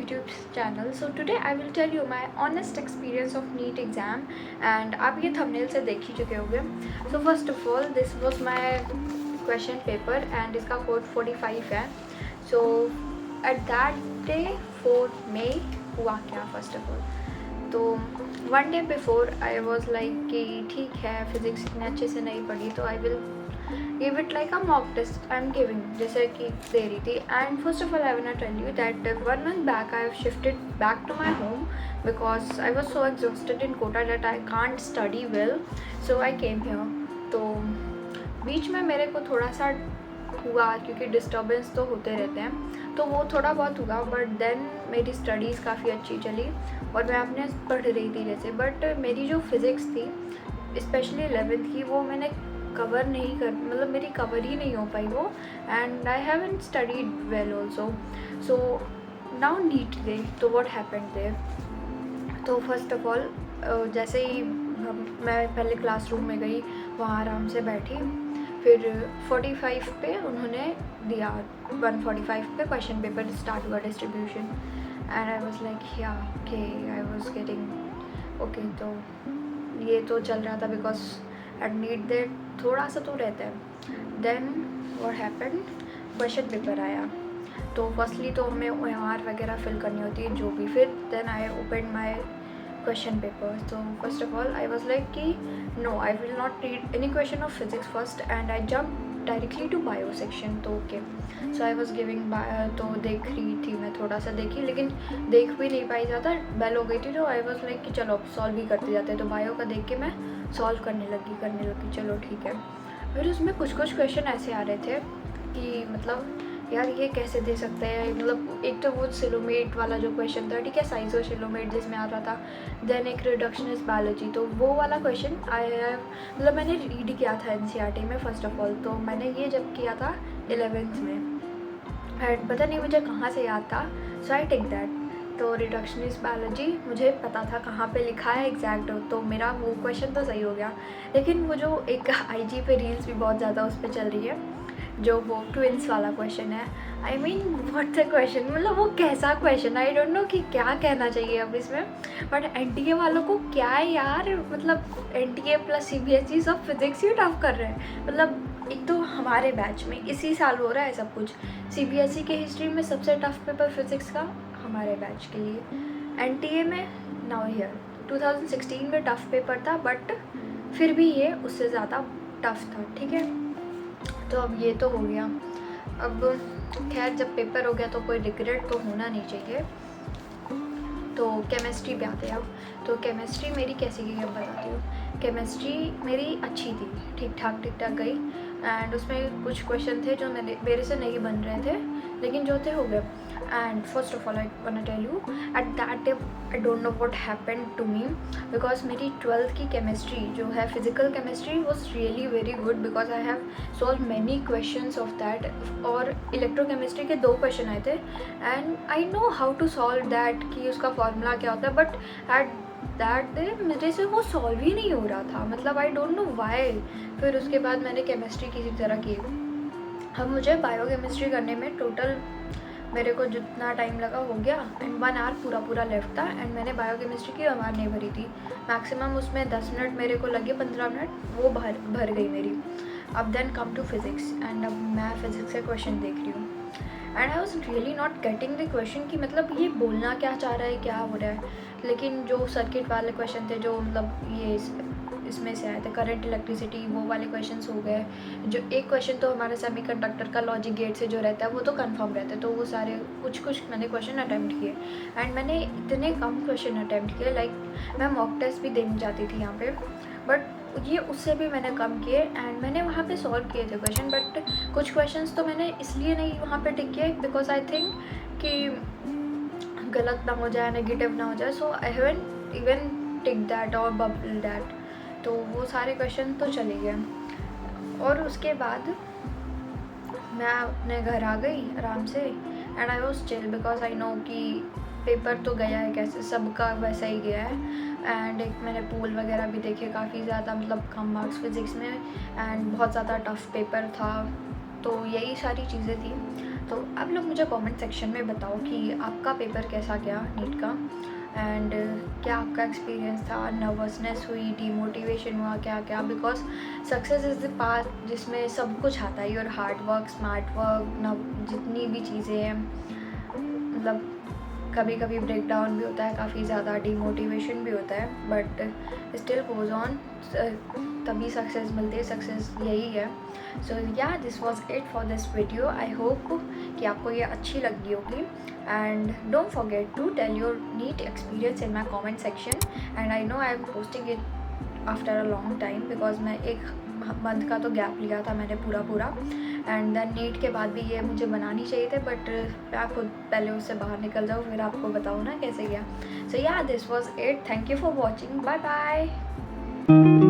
YouTube channel. So today I will tell you my honest experience of NEET exam, and आप ये thumbnail से देख ही चुके होंगे. So first of all, this was my question paper and इसका code 45 है. So at that day 4 May हुआ क्या first of all. तो one day before I was like कि ठीक है फिज़िक्स इतने अच्छे से नहीं पढ़ी तो I will give it like a mock test I am giving जैसे कि दे रही थी. And first of all I will not tell you that 1 month back I have shifted back to my home because I was so exhausted in Kota that I can't study well. So I came here. तो बीच में मेरे को थोड़ा सा हुआ क्योंकि disturbance तो होते रहते हैं, तो वो थोड़ा बहुत हुआ. बट देन मेरी स्टडीज़ काफ़ी अच्छी चली और मैं अपने पढ़ रही थी जैसे. बट मेरी जो फिज़िक्स थी स्पेशली 11th की वो मैंने कवर नहीं कर मतलब मेरी कवर ही नहीं हो पाई वो. And I haven't studied well also. So now NEET day. तो व्हाट हैपेंड देयर. तो फर्स्ट ऑफ ऑल जैसे ही मैं पहले क्लासरूम में गई वहाँ आराम से बैठी. फिर 45 पे उन्होंने दिया 145 पे क्वेश्चन पेपर स्टार्ट हुआ distribution. And I was like yeah okay I was getting okay. तो ये तो चल रहा था बिकॉज एट नीट डे थोड़ा सा तो रहता है. Then what happened question paper आया. तो फर्स्टली तो हमें OMR वगैरह फिल करनी होती है जो भी. फिर then I open my question paper. So first of all I was like कि no I will not read any question of physics first and I jumped directly to bio section. तो okay so I was giving bio. तो देख रही थी मैं थोड़ा सा देखी लेकिन देख भी नहीं पाई ज़्यादा बेल हो गई थी. तो I was like कि चलो सॉल्व ही करते जाते हैं. तो बायो का देख के मैं सॉल्व करने लगी चलो ठीक है. फिर उसमें कुछ क्वेश्चन ऐसे आ रहे थे कि मतलब यार ये कैसे दे सकते हैं. मतलब एक तो वो सिलोमेट वाला जो क्वेश्चन था ठीक है साइज़ो सिलोमेट जिसमें आ रहा था. देन एक रिडक्शनिस्ट बायोलॉजी. तो वो वाला क्वेश्चन मतलब मैंने रीड किया था NCERT में फर्स्ट ऑफ ऑल. तो मैंने ये जब किया था 11th में एंड पता नहीं मुझे कहाँ से याद था. सो आई टेक दैट. तो रिडक्शनिस्ट बायोलॉजी मुझे पता था कहाँ पे लिखा है एग्जैक्ट. तो मेरा वो क्वेश्चन तो सही हो गया. लेकिन वो जो एक IG पे रील्स भी बहुत ज़्यादा उस पर चल रही है जो वो ट्विंस वाला क्वेश्चन है. I mean what the question. मतलब वो कैसा क्वेश्चन. आई डोंट नो कि क्या कहना चाहिए अब इसमें. बट NTA वालों को क्या है यार. मतलब NTA प्लस CBSE सब फिज़िक्स ही टफ कर रहे हैं. मतलब एक तो हमारे बैच में इसी साल हो रहा है सब कुछ. CBSE के हिस्ट्री में सबसे टफ पेपर फिज़िक्स का हमारे बैच के लिए. NTA में नाउ हियर 2016 में टफ पेपर था बट फिर भी ये उससे ज़्यादा टफ था. ठीक है. तो अब ये तो हो गया. अब खैर जब पेपर हो गया तो कोई रिग्रेट तो होना नहीं चाहिए. तो केमिस्ट्री पे आते हैं अब. तो केमिस्ट्री मेरी कैसी गई अब बताती हूँ. केमिस्ट्री मेरी अच्छी थी ठीक ठाक गई. एंड उसमें कुछ क्वेश्चन थे जो मेरे से नहीं बन रहे थे लेकिन जो थे हो गए. And first of all I want to tell you at that time I don't know what happened to me because मेरी 12th की केमिस्ट्री जो है physical chemistry was really very good because I have solve many questions of that. और electrochemistry के 2 question आए थे and I know how to solve that कि उसका फॉर्मूला क्या होता है. बट एट दैट डे मेरे से वो सॉल्व ही नहीं हो रहा था. मतलब आई डोंट नो वाई. फिर उसके बाद मैंने केमिस्ट्री किसी तरह की. अब मुझे बायोकेमिस्ट्री करने में टोटल मेरे को जितना टाइम लगा हो गया एंड 1 hour पूरा लेफ्ट था. एंड मैंने बायोकेमिस्ट्री की OMR नहीं भरी थी. मैक्सिमम उसमें 10 मिनट मेरे को लगे 15 मिनट वो भर गई मेरी. अब then come to physics and अब मैं फिज़िक्स के क्वेश्चन देख रही हूँ and I was really not getting the question कि मतलब ये बोलना क्या चाह रहा है क्या हो रहा है. लेकिन जो सर्किट वाले क्वेश्चन थे जो मतलब ये इसमें से आए थे करंट इलेक्ट्रिसिटी वो वाले क्वेश्चंस हो गए. जो एक क्वेश्चन तो हमारे सेमीकंडक्टर का लॉजिक गेट से जो रहता है वो तो कंफर्म रहता है. तो वो सारे कुछ मैंने क्वेश्चन अटैम्प्ट किए एंड मैंने इतने कम क्वेश्चन अटैम्प्ट किए. लाइक मैं मॉक टेस्ट भी देने जाती थी यहाँ पे बट ये उससे भी मैंने कम किए. एंड मैंने वहाँ पे सॉल्व किए थे क्वेश्चन बट कुछ क्वेश्चंस तो मैंने इसलिए नहीं वहाँ पे टिक किए बिकॉज आई थिंक कि गलत ना हो जाए नेगेटिव ना हो जाए. So I haven't even tick that और बबल दैट. तो वो सारे क्वेश्चन तो चले गए. और उसके बाद मैं अपने घर आ गई आराम से and I was chill because I know कि पेपर तो गया है कैसे सबका वैसा ही गया है. एंड एक मैंने पोल वगैरह भी देखे काफ़ी ज़्यादा मतलब कम मार्क्स फिज़िक्स में एंड बहुत ज़्यादा टफ पेपर था. तो यही सारी चीज़ें थी. तो आप लोग मुझे कमेंट सेक्शन में बताओ कि आपका पेपर कैसा गया नीट का, एंड क्या आपका एक्सपीरियंस था, नर्वसनेस हुई, डीमोटिवेशन हुआ, क्या क्या, because success is the path जिसमें सब कुछ आता है, your hard work, smart work, जितनी भी चीज़ें हैं, मतलब कभी कभी ब्रेक डाउन भी होता है, काफ़ी ज़्यादा डीमोटिवेशन भी होता है, बट स्टिल गोज ऑन, तभी सक्सेस मिलती है, सक्सेस यही है। So yeah this was it for this video. I hope कि आपको ये अच्छी लगी होगी, and don't forget to tell your NEET experience in my comment section, and I know I am posting it after a long time, because मैं एक month का तो गैप लिया था मैंने पूरा, एंड देन नीट के बाद भी ये मुझे बनानी चाहिए थे, बट मैं खुद पहले उससे बाहर निकल जाऊँ फिर आपको बताऊँ ना कैसे गया। So yeah this was it, thank you for watching, bye bye.